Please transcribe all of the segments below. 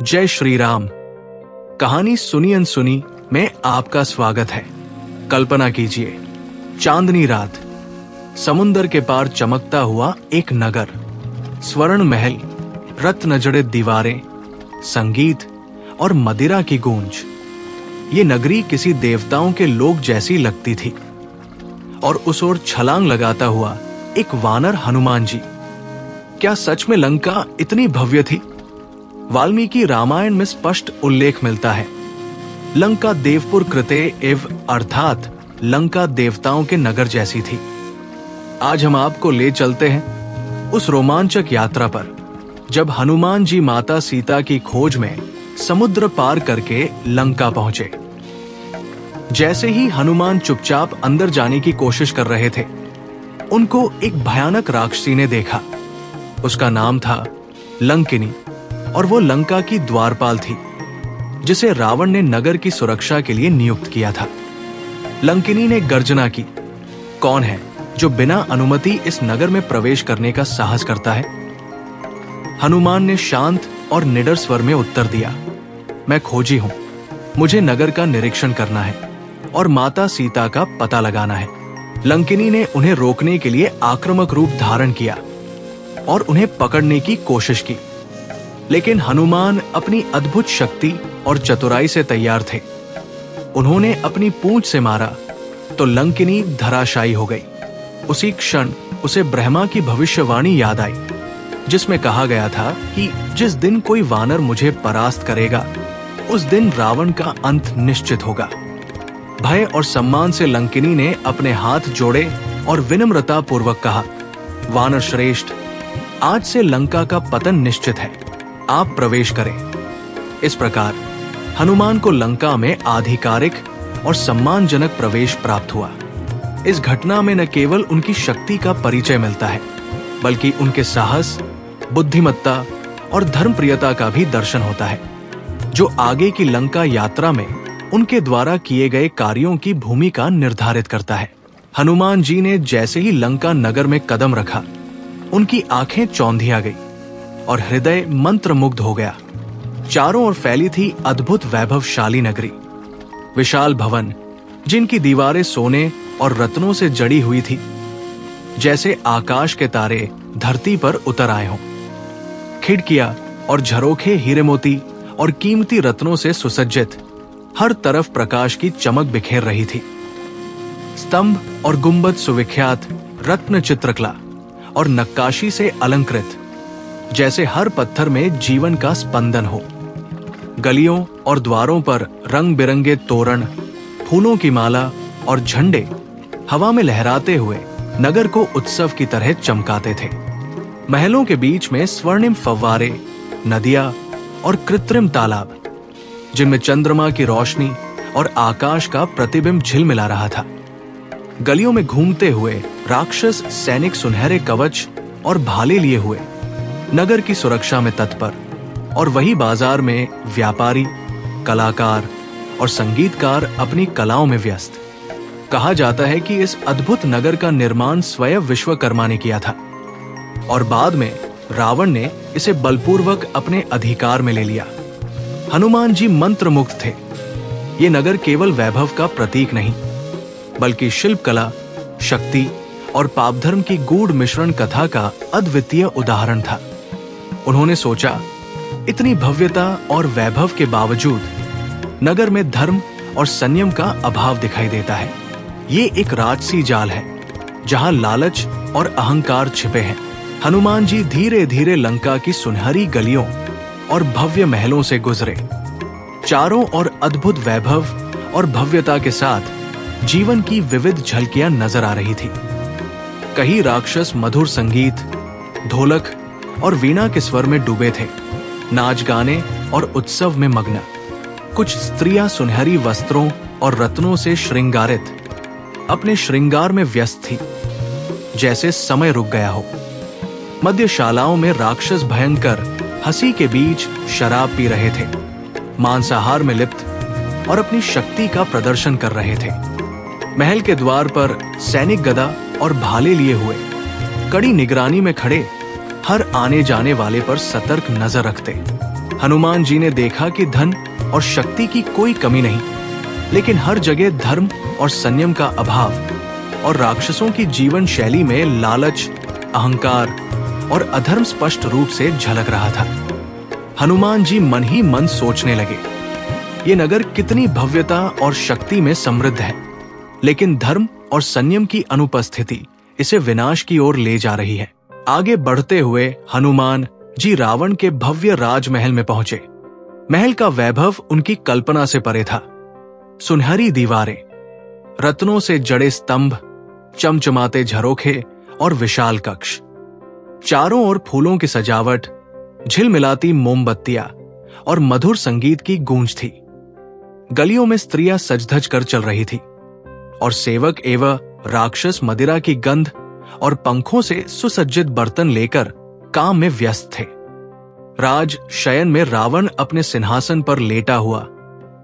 जय श्री राम। कहानी सुनी अनसुनी में आपका स्वागत है। कल्पना कीजिए, चांदनी रात, समुंदर के पार चमकता हुआ एक नगर, स्वर्ण महल, रत्न जड़ित दीवारें, संगीत और मदिरा की गूंज। ये नगरी किसी देवताओं के लोक जैसी लगती थी। और उस ओर छलांग लगाता हुआ एक वानर हनुमान जी। क्या सच में लंका इतनी भव्य थी? वाल्मीकि रामायण में स्पष्ट उल्लेख मिलता है। लंका देवपुर कृते एव अर्थात लंका देवताओं के नगर जैसी थी। आज हम आपको ले चलते हैं उस रोमांचक यात्रा पर, जब हनुमान जी माता सीता की खोज में समुद्र पार करके लंका पहुंचे। जैसे ही हनुमान चुपचाप अंदर जाने की कोशिश कर रहे थे, उनको एक भयानक राक्षसी ने देखा। उसका नाम था लंकिनी और वो लंका की द्वारपाल थी, जिसे रावण ने नगर की सुरक्षा के लिए नियुक्त किया था। लंकिनी ने गर्जना की, कौन है जो बिना अनुमति इस नगर में प्रवेश करने का साहस करता है? हनुमान ने शांत और निडर स्वर में उत्तर दिया, मैं खोजी हूं, मुझे नगर का निरीक्षण करना है और माता सीता का पता लगाना है। लंकिनी ने उन्हें रोकने के लिए आक्रामक रूप धारण किया और उन्हें पकड़ने की कोशिश की, लेकिन हनुमान अपनी अद्भुत शक्ति और चतुराई से तैयार थे। उन्होंने अपनी पूंछ से मारा तो लंकिनी धराशायी हो गई। उसी क्षण उसे ब्रह्मा की भविष्यवाणी याद आई, जिसमें कहा गया था कि जिस दिन कोई वानर मुझे परास्त करेगा, उस दिन रावण का अंत निश्चित होगा। भय और सम्मान से लंकिनी ने अपने हाथ जोड़े और विनम्रता पूर्वक कहा, वानर श्रेष्ठ, आज से लंका का पतन निश्चित है, आप प्रवेश करें। इस प्रकार हनुमान को लंका में आधिकारिक और सम्मानजनक प्रवेश प्राप्त हुआ। इस घटना में न केवल उनकी शक्ति का परिचय मिलता है, बल्कि उनके साहस, बुद्धिमत्ता और धर्मप्रियता का भी दर्शन होता है, जो आगे की लंका यात्रा में उनके द्वारा किए गए कार्यों की भूमिका निर्धारित करता है। हनुमान जी ने जैसे ही लंका नगर में कदम रखा, उनकी आंखें चौंधिया गई और हृदय मंत्रमुग्ध हो गया। चारों ओर फैली थी अद्भुत वैभवशाली नगरी। विशाल भवन, जिनकी दीवारें सोने और रत्नों से जड़ी हुई थी, जैसे आकाश के तारे धरती पर उतर आए हों। खिड़कियां और झरोखे हीरे मोती और कीमती रत्नों से सुसज्जित, हर तरफ प्रकाश की चमक बिखेर रही थी। स्तंभ और गुंबद सुविख्यात रत्न चित्रकला और नक्काशी से अलंकृत, जैसे हर पत्थर में जीवन का स्पंदन हो। गलियों और द्वारों पर रंग बिरंगे तोरण, फूलों की माला और झंडे हवा में लहराते हुए नगर को उत्सव की तरह चमकाते थे। महलों के बीच में स्वर्णिम फव्वारे, नदियां और कृत्रिम तालाब, जिनमें चंद्रमा की रोशनी और आकाश का प्रतिबिंब झिलमिला रहा था। गलियों में घूमते हुए राक्षस सैनिक सुनहरे कवच और भाले लिए हुए नगर की सुरक्षा में तत्पर, और वही बाजार में व्यापारी, कलाकार और संगीतकार अपनी कलाओं में व्यस्त। कहा जाता है कि इस अद्भुत नगर का निर्माण स्वयं विश्वकर्मा ने किया था और बाद में रावण ने इसे बलपूर्वक अपने अधिकार में ले लिया। हनुमान जी मंत्रमुग्ध थे। ये नगर केवल वैभव का प्रतीक नहीं, बल्कि शिल्पकला, शक्ति और पापधर्म की गूढ़ मिश्रण कथा का अद्वितीय उदाहरण था। उन्होंने सोचा, इतनी भव्यता और वैभव के बावजूद नगर में धर्म और संयम का अभाव दिखाई देता है। ये एक राजसी जाल है, जहां लालच और अहंकार छिपे हैं। हनुमान जी धीरे धीरे लंका की सुनहरी गलियों और भव्य महलों से गुजरे। चारों ओर अद्भुत वैभव और भव्यता के साथ जीवन की विविध झलकियां नजर आ रही थी। कई राक्षस मधुर संगीत, ढोलक और वीणा के स्वर में डूबे थे, नाच गाने और उत्सव में मग्न। कुछ स्त्रियां सुनहरी वस्त्रों और रत्नों से श्रृंगारित अपने श्रृंगार में व्यस्त थी, जैसे समय रुक गया हो। मद्यशालाओं में राक्षस भयंकर हंसी के बीच शराब पी रहे थे, मांसाहार में लिप्त और अपनी शक्ति का प्रदर्शन कर रहे थे। महल के द्वार पर सैनिक गदा और भाले लिए हुए कड़ी निगरानी में खड़े हर आने जाने वाले पर सतर्क नजर रखते। हनुमान जी ने देखा कि धन और शक्ति की कोई कमी नहीं, लेकिन हर जगह धर्म और संयम का अभाव और राक्षसों की जीवन शैली में लालच, अहंकार और अधर्म स्पष्ट रूप से झलक रहा था। हनुमान जी मन ही मन सोचने लगे, ये नगर कितनी भव्यता और शक्ति में समृद्ध है, लेकिन धर्म और संयम की अनुपस्थिति इसे विनाश की ओर ले जा रही है। आगे बढ़ते हुए हनुमान जी रावण के भव्य राजमहल में पहुंचे। महल का वैभव उनकी कल्पना से परे था। सुनहरी दीवारें, रत्नों से जड़े स्तंभ, चमचमाते झरोखे और विशाल कक्ष, चारों ओर फूलों की सजावट, झिलमिलाती मोमबत्तियां और मधुर संगीत की गूंज थी। गलियों में स्त्रियां सज-धज कर चल रही थी और सेवक एवं राक्षस मदिरा की गंध और पंखों से सुसज्जित बर्तन लेकर काम में व्यस्त थे। राज शयन में रावण अपने सिंहासन पर लेटा हुआ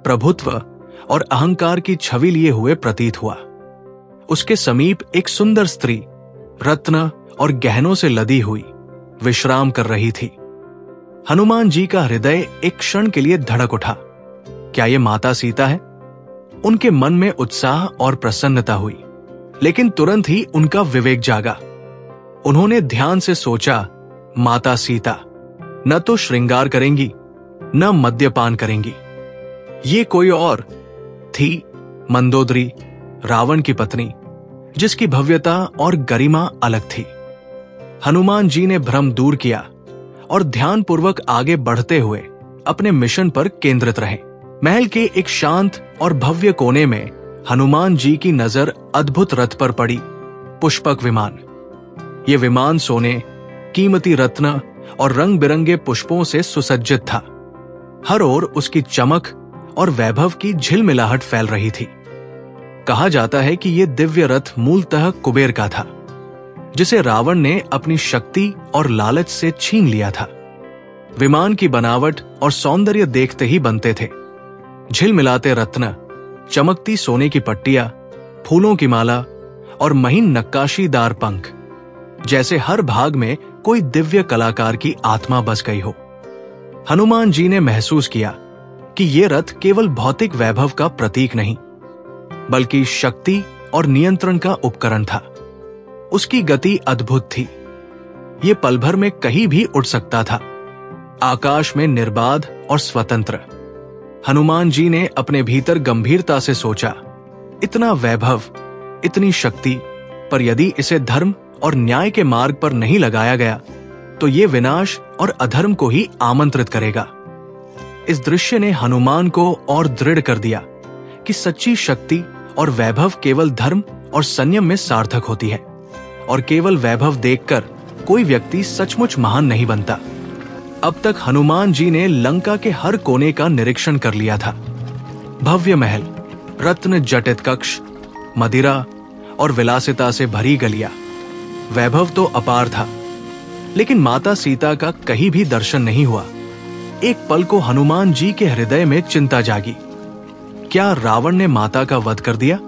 प्रभुत्व और अहंकार की छवि लिए हुए प्रतीत हुआ। उसके समीप एक सुंदर स्त्री रत्न और गहनों से लदी हुई विश्राम कर रही थी। हनुमान जी का हृदय एक क्षण के लिए धड़क उठा। क्या ये माता सीता है? उनके मन में उत्साह और प्रसन्नता हुई, लेकिन तुरंत ही उनका विवेक जागा। उन्होंने ध्यान से सोचा, माता सीता न तो श्रृंगार करेंगी, न मद्यपान करेंगी। ये कोई और थी, मंदोदरी, रावण की पत्नी, जिसकी भव्यता और गरिमा अलग थी। हनुमान जी ने भ्रम दूर किया और ध्यानपूर्वक आगे बढ़ते हुए अपने मिशन पर केंद्रित रहे। महल के एक शांत और भव्य कोने में हनुमान जी की नजर अद्भुत रथ पर पड़ी। पुष्पक विमान। ये विमान सोने, कीमती रत्न और रंग बिरंगे पुष्पों से सुसज्जित था। हर ओर उसकी चमक और वैभव की झिलमिलाहट फैल रही थी। कहा जाता है कि यह दिव्य रथ मूलतः कुबेर का था, जिसे रावण ने अपनी शक्ति और लालच से छीन लिया था। विमान की बनावट और सौंदर्य देखते ही बनते थे। झिलमिलाते रत्न, चमकती सोने की पट्टियां, फूलों की माला और महीन नक्काशीदार पंख, जैसे हर भाग में कोई दिव्य कलाकार की आत्मा बस गई हो। हनुमान जी ने महसूस किया कि यह रथ केवल भौतिक वैभव का प्रतीक नहीं, बल्कि शक्ति और नियंत्रण का उपकरण था। उसकी गति अद्भुत थी। ये पल भर में कहीं भी उड़ सकता था, आकाश में निर्बाध और स्वतंत्र। हनुमान जी ने अपने भीतर गंभीरता से सोचा, इतना वैभव, इतनी शक्ति, पर यदि इसे धर्म और न्याय के मार्ग पर नहीं लगाया गया तो ये विनाश और अधर्म को ही आमंत्रित करेगा। इस दृश्य ने हनुमान को और दृढ़ कर दिया कि सच्ची शक्ति और वैभव केवल धर्म और संयम में सार्थक होती है, और केवल वैभव देखकर कोई व्यक्ति सचमुच महान नहीं बनता। अब तक हनुमान जी ने लंका के हर कोने का निरीक्षण कर लिया था। भव्य महल, रत्न जटित कक्ष, मदिरा और विलासिता से भरी गलियां, वैभव तो अपार था, लेकिन माता सीता का कहीं भी दर्शन नहीं हुआ। एक पल को हनुमान जी के हृदय में चिंता जागी। क्या रावण ने माता का वध कर दिया,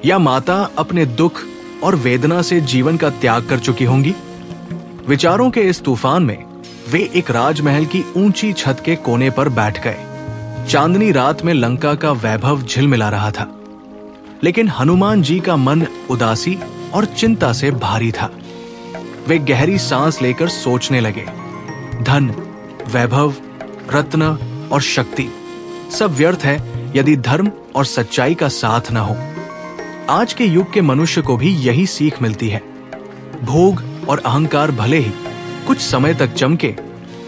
या माता अपने दुख और वेदना से जीवन का त्याग कर चुकी होंगी? विचारों के इस तूफान में वे एक राजमहल की ऊंची छत के कोने पर बैठ गए। चांदनी रात में लंका का वैभव झिलमिला रहा था, लेकिन हनुमान जी का मन उदासी और चिंता से भारी था। वे गहरी सांस लेकर सोचने लगे, धन, वैभव, रत्न और शक्ति सब व्यर्थ है यदि धर्म और सच्चाई का साथ न हो। आज के युग के मनुष्य को भी यही सीख मिलती है। भोग और अहंकार भले ही कुछ समय तक चमके,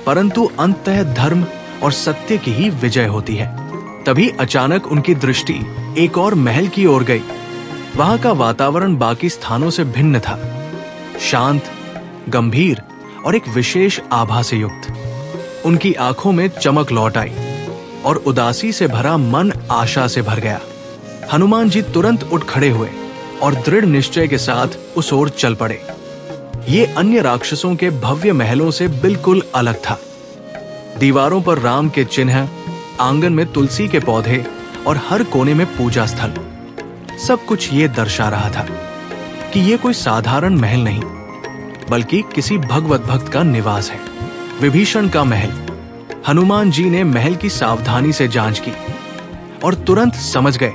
परंतु अंततः धर्म और सत्य की ही विजय होती है। तभी अचानक उनकी दृष्टि एक और महल की ओर गई। वहां का वातावरण बाकी स्थानों से भिन्न था, शांत, गंभीर और एक विशेष आभा से युक्त। उनकी आंखों में चमक लौट आई और उदासी से भरा मन आशा से भर गया। हनुमान जी तुरंत उठ खड़े हुए और दृढ़ निश्चय के साथ उस ओर चल पड़े। ये अन्य राक्षसों के भव्य महलों से बिल्कुल अलग था। दीवारों पर राम के चिन्ह, आंगन में तुलसी के पौधे और हर कोने में पूजा स्थल, सब कुछ ये दर्शा रहा था कि ये कोई साधारण महल नहीं, बल्कि किसी भगवत भक्त का निवास है। विभीषण का महल, हनुमान जी ने महल की सावधानी से जांच की और तुरंत समझ गए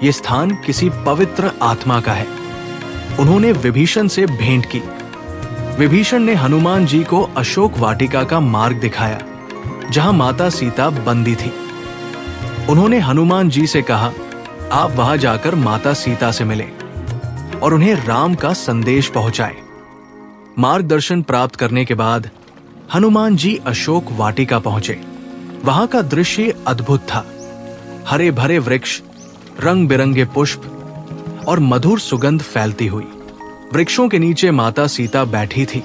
ये स्थान किसी पवित्र आत्मा का है। उन्होंने विभीषण से भेंट की। विभीषण ने हनुमान जी को अशोक वाटिका का मार्ग दिखाया, जहां माता सीता बंदी थी। उन्होंने हनुमान जी से कहा, आप वहां जाकर माता सीता से मिलें और उन्हें राम का संदेश पहुंचाएं। मार्गदर्शन प्राप्त करने के बाद हनुमान जी अशोक वाटिका पहुंचे। वहां का दृश्य अद्भुत था। हरे भरे वृक्ष, रंग बिरंगे पुष्प और मधुर सुगंध फैलती हुई। वृक्षों के नीचे माता सीता बैठी थी,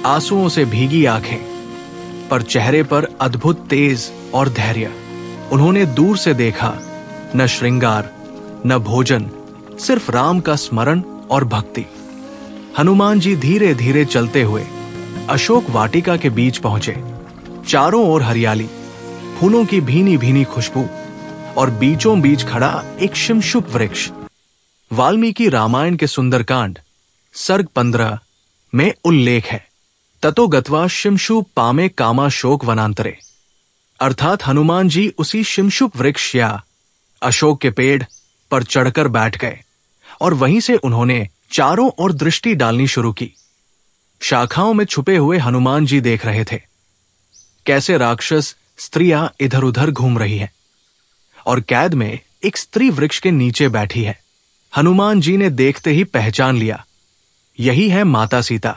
आंसुओं से भीगी आंखें, पर चेहरे पर अद्भुत तेज और धैर्य। उन्होंने दूर से देखा, न श्रृंगार न भोजन, सिर्फ राम का स्मरण और भक्ति। हनुमान जी धीरे धीरे चलते हुए अशोक वाटिका के बीच पहुंचे। चारों ओर हरियाली, फूलों की भीनी भीनी खुशबू और बीचों बीच खड़ा एक शिमशुप वृक्ष। वाल्मीकि रामायण के सुंदरकांड सर्ग 15 में उल्लेख है, ततो गत्वा शिमशु पामे कामा शोक वनांतरे। अर्थात हनुमान जी उसी शिमशुप वृक्ष या अशोक के पेड़ पर चढ़कर बैठ गए और वहीं से उन्होंने चारों ओर दृष्टि डालनी शुरू की। शाखाओं में छुपे हुए हनुमान जी देख रहे थे कैसे राक्षस स्त्रियां इधर उधर घूम रही हैं और कैद में एक स्त्री वृक्ष के नीचे बैठी है। हनुमान जी ने देखते ही पहचान लिया, यही है माता सीता।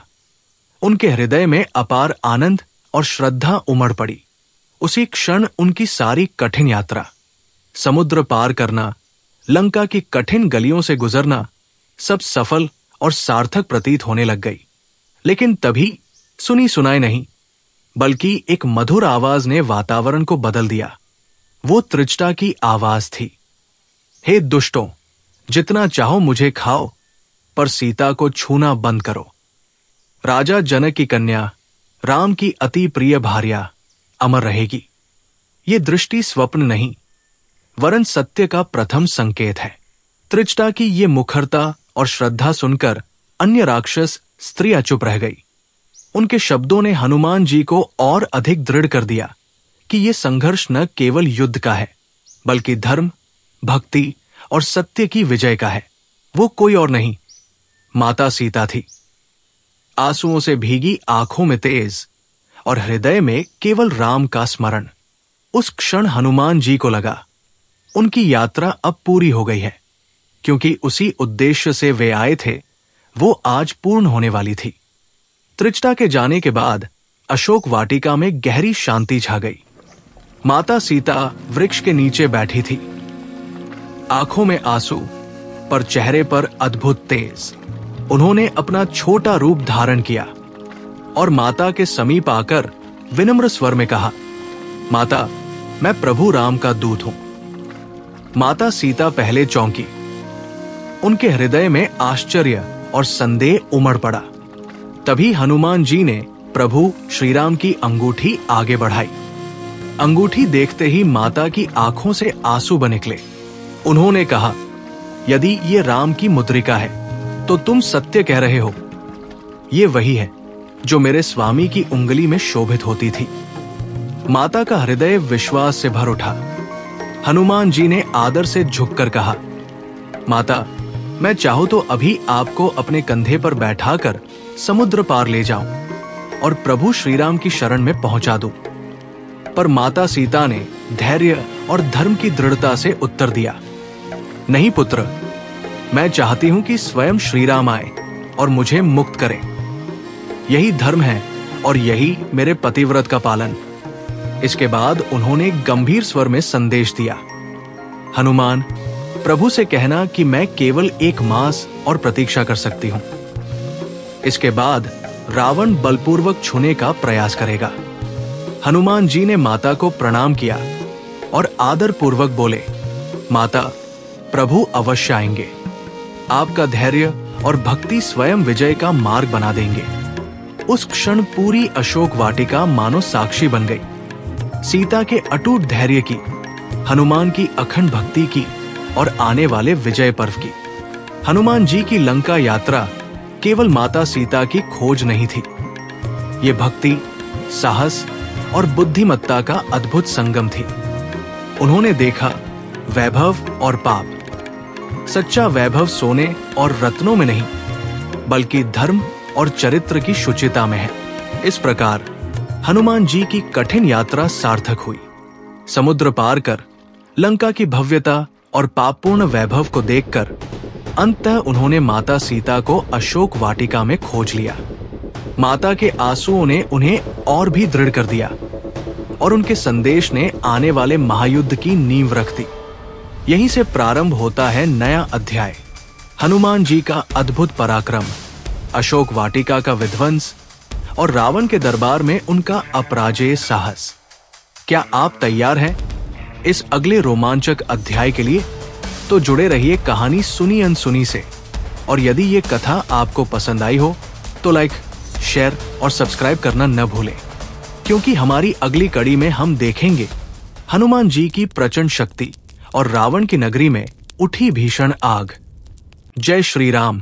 उनके हृदय में अपार आनंद और श्रद्धा उमड़ पड़ी। उसी क्षण उनकी सारी कठिन यात्रा, समुद्र पार करना, लंका की कठिन गलियों से गुजरना, सब सफल और सार्थक प्रतीत होने लग गई। लेकिन तभी सुनी सुनाई नहीं, बल्कि एक मधुर आवाज ने वातावरण को बदल दिया। वो त्रिजटा की आवाज थी, हे दुष्टों, जितना चाहो मुझे खाओ, पर सीता को छूना बंद करो। राजा जनक की कन्या, राम की अति प्रिय भार्या अमर रहेगी। ये दृष्टि स्वप्न नहीं, वरन सत्य का प्रथम संकेत है। त्रिजटा की ये मुखरता और श्रद्धा सुनकर अन्य राक्षस स्त्रियां चुप रह गई। उनके शब्दों ने हनुमान जी को और अधिक दृढ़ कर दिया कि ये संघर्ष न केवल युद्ध का है, बल्कि धर्म, भक्ति और सत्य की विजय का है। वो कोई और नहीं, माता सीता थी। आंसुओं से भीगी आंखों में तेज और हृदय में केवल राम का स्मरण। उस क्षण हनुमान जी को लगा उनकी यात्रा अब पूरी हो गई है, क्योंकि उसी उद्देश्य से वे आए थे वो आज पूर्ण होने वाली थी। त्रिजटा के जाने के बाद अशोक वाटिका में गहरी शांति छा गई। माता सीता वृक्ष के नीचे बैठी थी, आंखों में आंसू, पर चेहरे पर अद्भुत तेज। उन्होंने अपना छोटा रूप धारण किया और माता के समीप आकर विनम्र स्वर में कहा, माता, मैं प्रभु राम का दूत हूं। माता सीता पहले चौंकी। उनके हृदय में आश्चर्य और संदेह उमड़ पड़ा। तभी हनुमान जी ने प्रभु श्रीराम की अंगूठी आगे बढ़ाई। अंगूठी देखते ही माता की आंखों से आंसू बन निकले। उन्होंने कहा, यदि ये राम की मुद्रिका है तो तुम सत्य कह रहे हो। ये वही है जो मेरे स्वामी की उंगली में शोभित होती थी। माता का हृदय विश्वास से भर उठा। हनुमान जी ने आदर से झुककर कहा, माता, मैं चाहूं तो अभी आपको अपने कंधे पर बैठाकर समुद्र पार ले जाऊं और प्रभु श्रीराम की शरण में पहुंचा दूं। पर माता सीता ने धैर्य और धर्म की दृढ़ता से उत्तर दिया, नहीं पुत्र, मैं चाहती हूं कि स्वयं श्रीराम आए और मुझे मुक्त करें। यही धर्म है और यही मेरे पतिव्रत का पालन। इसके बाद उन्होंने गंभीर स्वर में संदेश दिया, हनुमान, प्रभु से कहना कि मैं केवल 1 मास और प्रतीक्षा कर सकती हूं। इसके बाद रावण बलपूर्वक छूने का प्रयास करेगा। हनुमान जी ने माता को प्रणाम किया और आदर पूर्वक बोले, माता, प्रभु अवश्य आएंगे। आपका धैर्य और भक्ति स्वयं विजय का मार्ग बना देंगे। उस क्षण पूरी अशोक वाटिका मानो साक्षी बन गई। सीता के अटूट धैर्य की, हनुमान की अखंड भक्ति की और आने वाले विजय पर्व की। हनुमान जी की लंका यात्रा केवल माता सीता की खोज नहीं थी। ये भक्ति, साहस और बुद्धिमत्ता का अद्भुत संगम थी। उन्होंने देखा वैभव और पाप। सच्चा वैभव सोने और रत्नों में नहीं, बल्कि धर्म और चरित्र की शुचिता में है। इस प्रकार हनुमान जी की कठिन यात्रा सार्थक हुई। समुद्र पार कर लंका की भव्यता और पापपूर्ण वैभव को देखकर अंततः उन्होंने माता सीता को अशोक वाटिका में खोज लिया। माता के आंसुओं ने उन्हें और भी दृढ़ कर दिया और उनके संदेश ने आने वाले महायुद्ध की नींव रख दी। यहीं से प्रारंभ होता है नया अध्याय, हनुमान जी का अद्भुत पराक्रम, अशोक वाटिका का विध्वंस और रावण के दरबार में उनका अपराजेय साहस। क्या आप तैयार हैं इस अगले रोमांचक अध्याय के लिए? तो जुड़े रहिए कहानी सुनी अनसुनी से। और यदि ये कथा आपको पसंद आई हो तो लाइक, शेयर और सब्सक्राइब करना न भूलें, क्योंकि हमारी अगली कड़ी में हम देखेंगे हनुमान जी की प्रचंड शक्ति और रावण की नगरी में उठी भीषण आग। जय श्री राम।